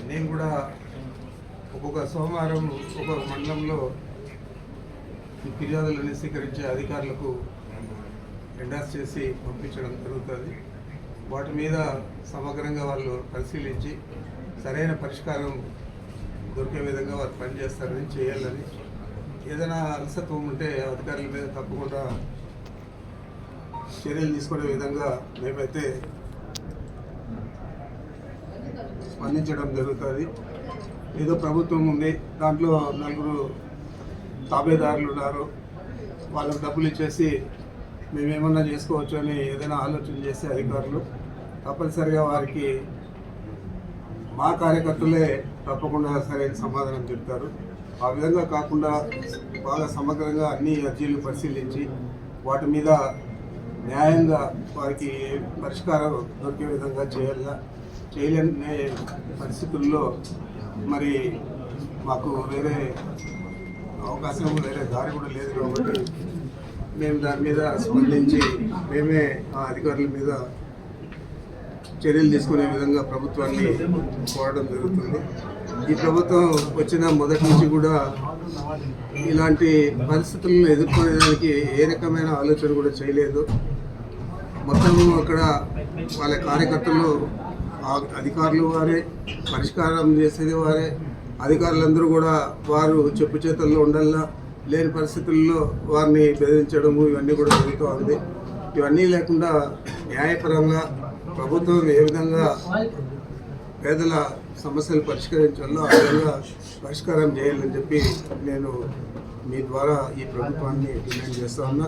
నేను కూడా ఒక్కొక్క సోమవారం ఒక్కొక్క మండలంలో ఈ ఫిర్యాదులను స్వీకరించే అధికారులకు ఎండార్స్ చేసి పంపించడం జరుగుతుంది. వాటి మీద సమగ్రంగా వాళ్ళు పరిశీలించి సరైన పరిష్కారం దొరికే విధంగా వారు పనిచేస్తారని చేయాలని, ఏదైనా అలసత్వం ఉంటే అధికారుల మీద తప్పకుండా చర్యలు తీసుకునే విధంగా మేమైతే స్పందించడం జరుగుతుంది. ఏదో ప్రభుత్వం ఉంది, దాంట్లో 4 తాబేదారులు ఉన్నారు, వాళ్ళకు డబ్బులు ఇచ్చేసి మేమేమన్నా చేసుకోవచ్చు అని ఏదైనా ఆలోచన చేసే అధికారులు తప్పనిసరిగా వారికి మా కార్యకర్తలే తప్పకుండా సరైన సమాధానం చెప్తారు. ఆ విధంగా కాకుండా బాగా సమగ్రంగా అన్ని అర్జీలు పరిశీలించి వాటి మీద న్యాయంగా వారికి పరిష్కారం దొరికే విధంగా చేయలేని పరిస్థితుల్లో మరి మాకు వేరే అవకాశం, వేరే దారి కూడా లేదు కాబట్టి మేము దాని మీద స్పందించి మేమే ఆ అధికారుల మీద చర్యలు తీసుకునే విధంగా ప్రభుత్వాన్ని కోరడం జరుగుతుంది. ఈ ప్రభుత్వం వచ్చిన మొదటి నుంచి కూడా ఇలాంటి పరిస్థితులను ఎదుర్కొనేదానికి ఏ రకమైన ఆలోచన కూడా చేయలేదు. మొత్తము అక్కడ వాళ్ళ కార్యకర్తలు అధికారులు వారే, పరిష్కారం చేసేది వారే, అధికారులందరూ కూడా వారు చెప్పు చేతుల్లో ఉండాలా, లేని పరిస్థితుల్లో వారిని బెదిరించడము ఇవన్నీ కూడా జరుగుతూ ఉంది. ఇవన్నీ లేకుండా న్యాయపరంగా ప్రభుత్వం ఏ విధంగా పేదల సమస్యలు పరిష్కరించాలో ఆ విధంగా పరిష్కారం చేయాలని చెప్పి నేను మీ ద్వారా ఈ ప్రభుత్వాన్ని డిమాండ్ చేస్తా ఉన్నా.